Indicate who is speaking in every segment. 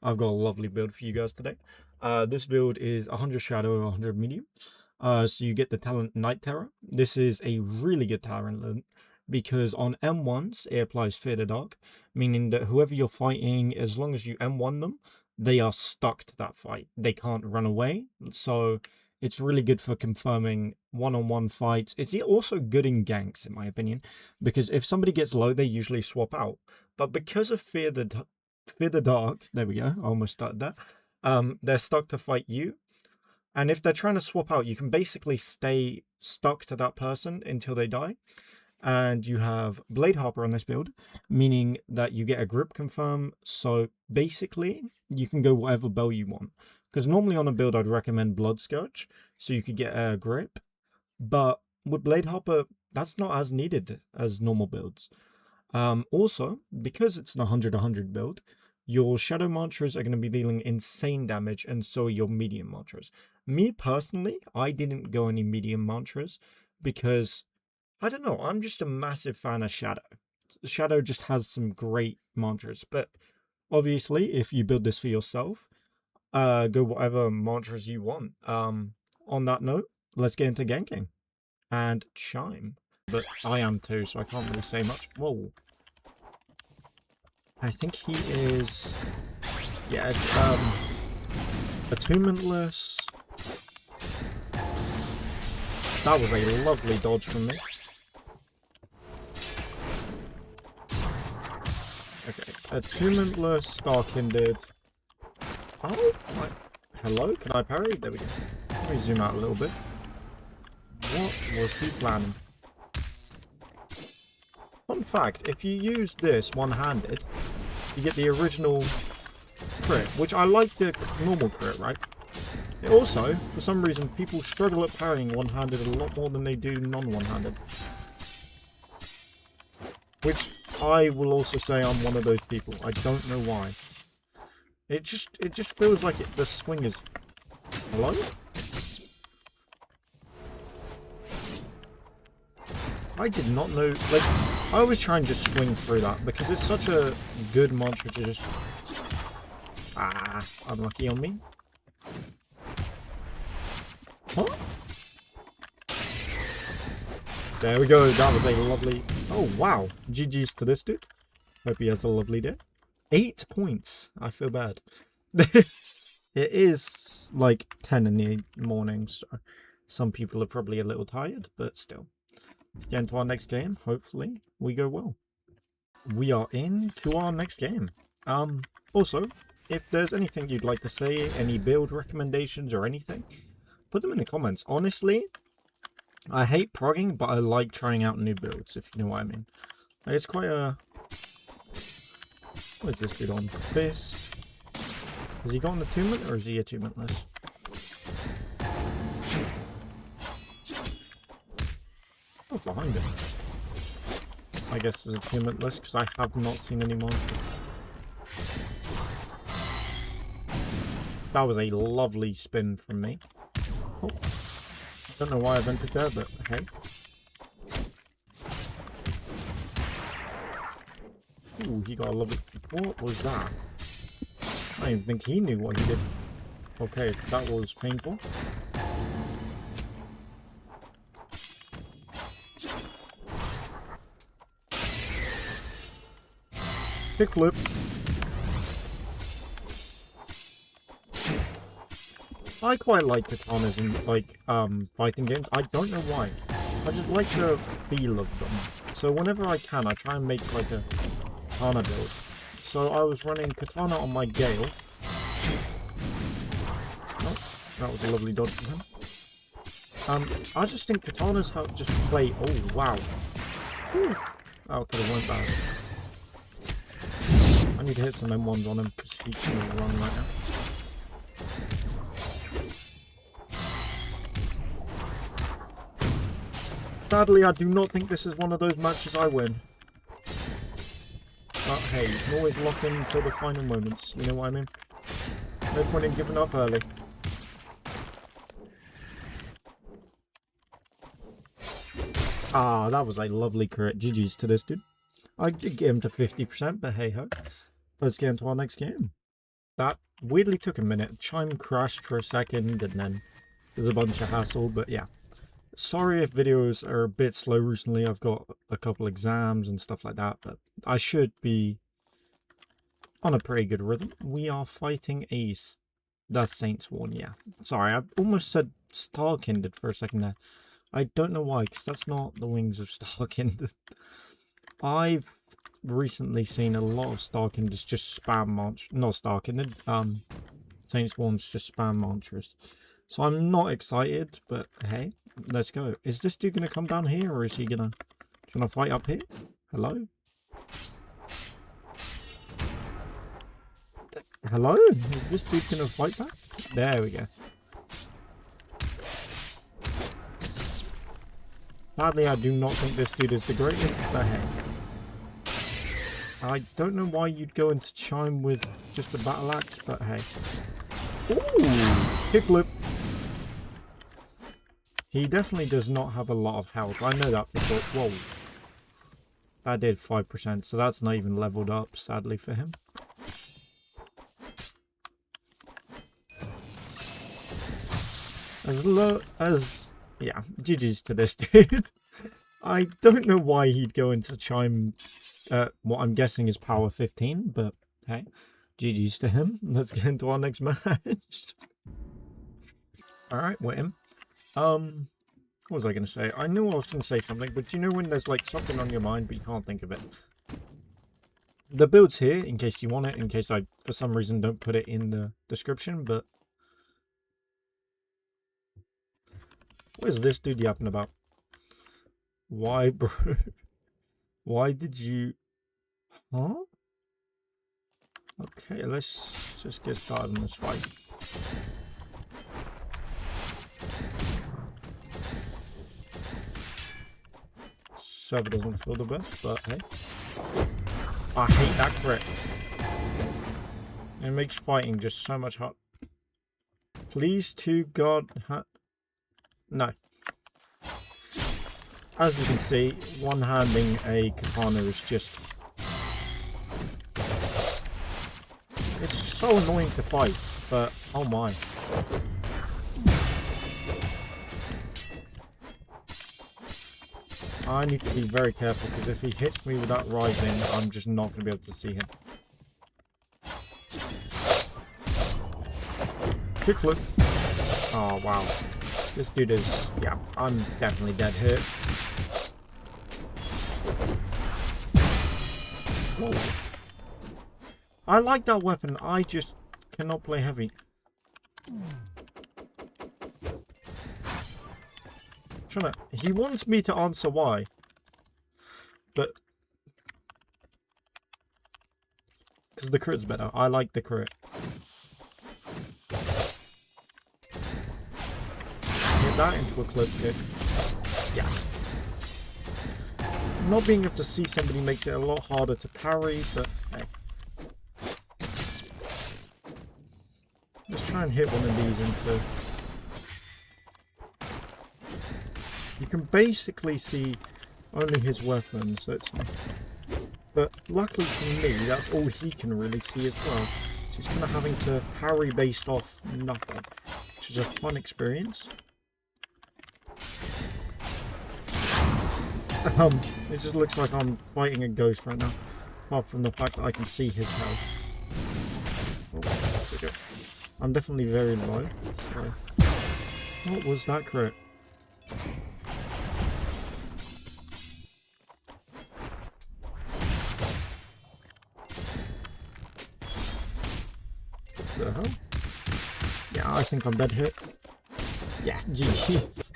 Speaker 1: I've got a lovely build for you guys today. This build is 100 Shadow, 100 Medium. So you get the talent Night Terror. This is a really good talent because on M1s it applies Fear the Dark, meaning that whoever you're fighting, as long as you M1 them, they are stuck to that fight. They can't run away. So it's really good for confirming one-on-one fights. It's also good in ganks, in my opinion, because if somebody gets low, they usually swap out. But because of Fear the Dark, there we go, I almost started that. They're stuck to fight you. And if they're trying to swap out, you can basically stay stuck to that person until they die. And you have Blade Harper on this build, meaning that you get a grip confirm. So basically, you can go whatever bell you want. Because normally on a build, I'd recommend Blood Scourge, so you could get a grip. But with Blade Harper, that's not as needed as normal builds. Also, because it's an 100-100 build, your Shadow Mantras are going to be dealing insane damage, and so are your Medium Mantras. Me personally, I didn't go any Medium Mantras because, I don't know, I'm just a massive fan of Shadow. Shadow just has some great mantras, but obviously, if you build this for yourself, go whatever mantras you want. On that note, let's get into ganking. And Chime. But I am too, so I can't really say much. Whoa. I think he is... Yeah, Attunementless. That was a lovely dodge from me. Okay, Attunementless, Starkinded. Oh, hello, can I parry? There we go. Let me zoom out a little bit. What was he planning? Fun fact, if you use this one-handed, you get the original crit, which I like the normal crit, right? It also, for some reason, people struggle at parrying one-handed a lot more than they do non-one-handed. Which I will also say I'm one of those people. I don't know why. It just feels like the swing is... Hello? I did not know, like, I always try and just swing through that, because it's such a good mantra to just... Unlucky on me. Huh? There we go, that was a lovely... Oh, wow. GG's to this dude. Hope he has a lovely day. 8 points. I feel bad. It is, like, 10 in the morning, so some people are probably a little tired, but still. Let's get into our next game. Hopefully, we go well. We are in to our next game. Also, if there's anything you'd like to say, any build recommendations or anything, put them in the comments. Honestly, I hate progging, but I like trying out new builds, if you know what I mean. It's quite a... What is this dude on? Fist. Has he got an attunement, or is he attunementless? Oh, behind him. I guess it's attunementless, because I have not seen any monsters. That was a lovely spin from me. Oh. I don't know why I entered there, but okay. Ooh, he got a lovely... What was that? I don't even think he knew what he did. Okay, that was painful. Kickflip. I quite like katanas in, like, fighting games. I don't know why. I just like the feel of them. So whenever I can, I try and make, like, a katana build. So I was running katana on my Gale. Oh, that was a lovely dodge from him. I just think katanas have just play... Oh, wow. Whew. That could have went bad. I need to hit some M1s on him because he's going to run right now. Sadly, I do not think this is one of those matches I win. But hey, you can always lock in until the final moments, you know what I mean? No point in giving up early. Ah, that was a lovely crit. GG's to this dude. I did get him to 50%, but hey ho. Let's get into our next game. That weirdly took a minute. Chime crashed for a second and then there's a bunch of hassle, but yeah. Sorry if videos are a bit slow recently. I've got a couple exams and stuff like that, but I should be on a pretty good rhythm. We are fighting a... That's Saintsworn, yeah. Sorry, I almost said Starkindred for a second there. I don't know why, because that's not the wings of Starkindred. I've recently seen a lot of Starkindreds just spam Mantras. Not Starkindred, Saintsworns just spam Mantras. So I'm not excited, but hey, let's go. Is this dude going to come down here, or is he going to fight up here? Hello? Hello? Is this dude going to fight back? There we go. Sadly, I do not think this dude is the greatest, but hey. I don't know why you'd go into Chime with just a battle axe, but hey. Ooh! Kickflip! He definitely does not have a lot of health. I know that before. Whoa. That did 5%, so that's not even leveled up, sadly, for him. As low as... Yeah, GG's to this dude. I don't know why he'd go into Chime what I'm guessing is power 15, but hey, GG's to him. Let's get into our next match. Alright, we're in. What was I going to say? I knew I was going to say something, but you know when there's like something on your mind, but you can't think of it? The build's here, in case you want it, in case I, for some reason, don't put it in the description, but... What is this dude yapping about? Why, bro? Why did you... Huh? Okay, let's just get started on this fight. Server doesn't feel the best, but hey. I hate that crit. It makes fighting just so much hard. Please to God... No. As you can see, one-handing a katana is just... It's so annoying to fight, but oh my. I need to be very careful, because if he hits me without rising, I'm just not going to be able to see him. Kickflip. Oh, wow. This dude is... Yeah, I'm definitely dead here. Whoa. I like that weapon, I just cannot play heavy. He wants me to answer why, but because the crit's better. I like the crit. Get that into a clip kick. Yeah. Not being able to see somebody makes it a lot harder to parry, but hey. Let's try and hit one of these into... You can basically see only his weapon, so it's... But luckily for me, that's all he can really see as well. So he's kind of having to parry based off nothing, which is a fun experience. It just looks like I'm fighting a ghost right now, apart from the fact that I can see his health. Oh, I'm definitely very low, so... What was that crit? The hell? Yeah, I think I'm dead hit. Yeah, GG's.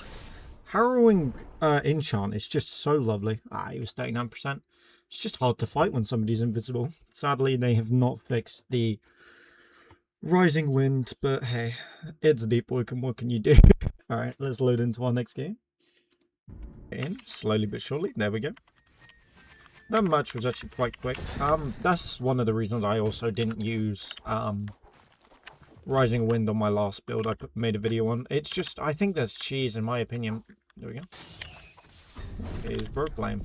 Speaker 1: Harrowing enchant is just so lovely. Ah, he was 39%. It's just hard to fight when somebody's invisible. Sadly, they have not fixed the rising wind, but hey, it's deep work and what can you do? Alright, let's load into our next game. In, slowly but surely, there we go. That match was actually quite quick. That's one of the reasons I also didn't use Rising Wind on my last build I made a video on. It's just, I think that's cheese in my opinion. There we go. Okay, he's broke blame.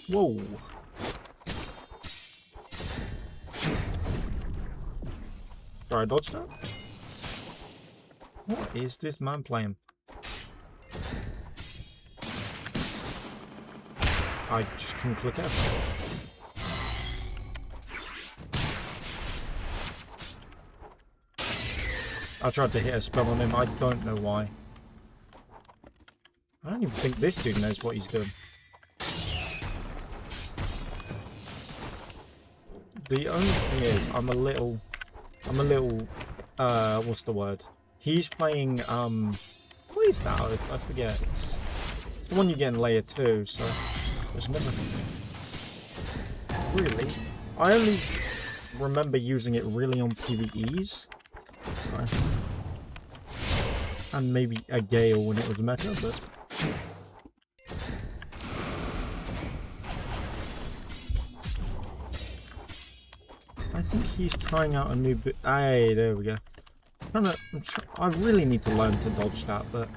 Speaker 1: Whoa. Sorry, I dodged that. What is this man playing? I just couldn't click F. I tried to hit a spell on him, I don't know why. I don't even think this dude knows what he's doing. The only thing is, I'm a little, what's the word? He's playing, what is that? I forget. It's the one you get in layer 2, so there's never... Really? I only remember using it really on PvEs. So... And maybe a Gale when it was meta, but... I think he's trying out a new bit. Hey, there we go. I really need to learn to dodge that, but...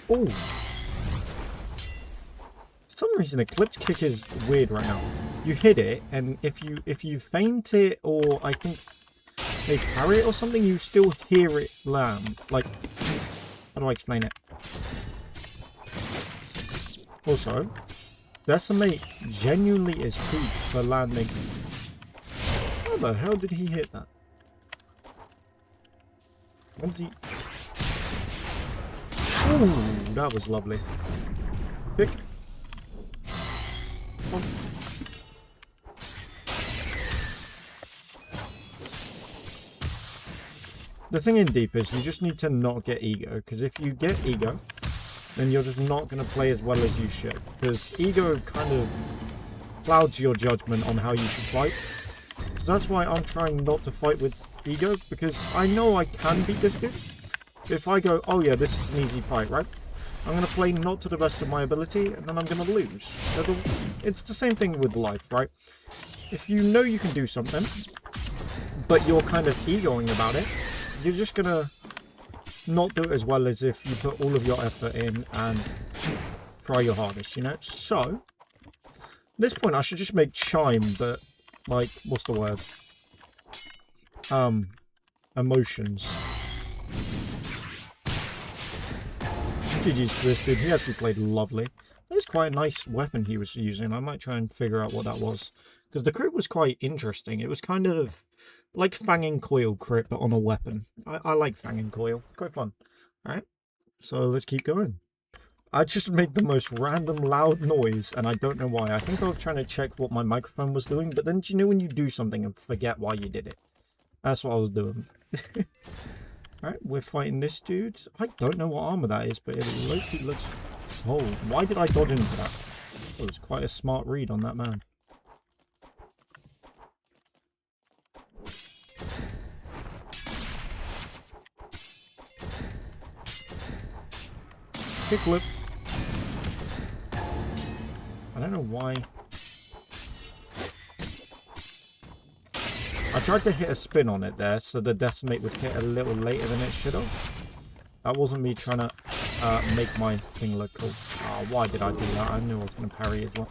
Speaker 1: Oh! For some reason, Eclipse Kick is weird right now. You hit it, and if you feint it, or I think they parry it or something, you still hear it land. Like, how do I explain it? Also, Decimate genuinely is peak for landing. How the hell did he hit that? When's he... Ooh, that was lovely. Pick. Oh. The thing in Deep is you just need to not get ego, because if you get ego, then you're just not going to play as well as you should. Because ego kind of clouds your judgment on how you should fight. So that's why I'm trying not to fight with ego, because I know I can beat this dude. If I go, oh yeah, this is an easy fight, right? I'm going to play not to the best of my ability, and then I'm going to lose. So it's the same thing with life, right? If you know you can do something, but you're kind of egoing about it, you're just going to not do it as well as if you put all of your effort in and try your hardest, you know? So, at this point I should just make Chime, but, like, what's the word? Emotions. GG's to this dude, he actually played lovely. That was quite a nice weapon he was using. I might try and figure out what that was. Because the crit was quite interesting. It was kind of like Fanging Coil crit, but on a weapon. I like Fanging Coil. Quite fun. Alright, so let's keep going. I just made the most random loud noise, and I don't know why. I think I was trying to check what my microphone was doing, but then do you know when you do something and forget why you did it? That's what I was doing. Alright, we're fighting this dude. I don't know what armor that is, but it looks... Oh, why did I dodge into that? It was quite a smart read on that man. Kickflip. I don't know why. I tried to hit a spin on it there, so the Decimate would hit a little later than it should have. That wasn't me trying to make my thing look cool. Oh, why did I do that? I knew I was going to parry as well.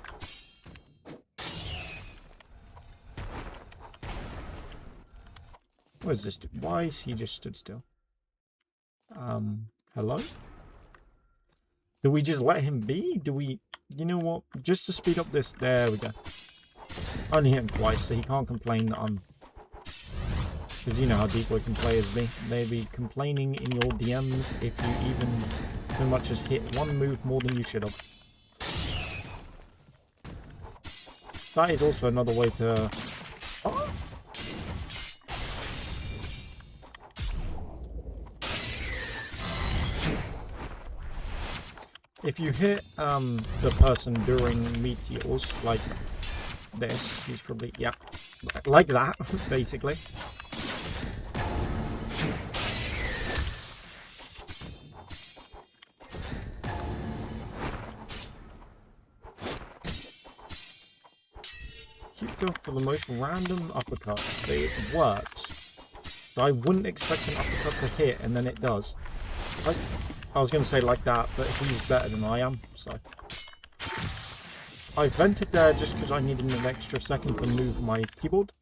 Speaker 1: What is this? Why is he just stood still? Hello? Do we just let him be? Do we... You know what? Just to speed up this... There we go. I only hit him twice, so he can't complain that I'm... Because you know how Decoy can play as me. They'd be complaining in your DMs if you even so much as hit one move more than you should have. That is also another way to... Oh. If you hit the person during meteors like this, he's probably... Yeah, like that, basically. Keep going for the most random uppercuts, but it works. So I wouldn't expect an uppercut to hit, and then it does. I was going to say like that, but he's better than I am, so. I vented there just because I needed an extra second to move my keyboard.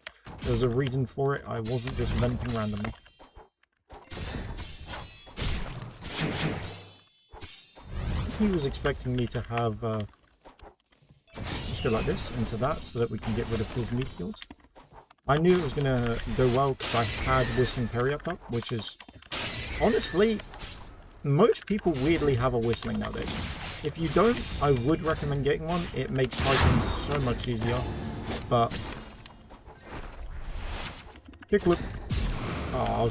Speaker 1: There was a reason for it, I wasn't just venting randomly. He was expecting me to have, just go like this into that so that we can get rid of those meat fields. I knew it was going to go well because I had Whistling Periup up, which is, honestly, most people weirdly have a Whistling nowadays. If you don't, I would recommend getting one. It makes fighting so much easier, but... Kickflip. Oh, I was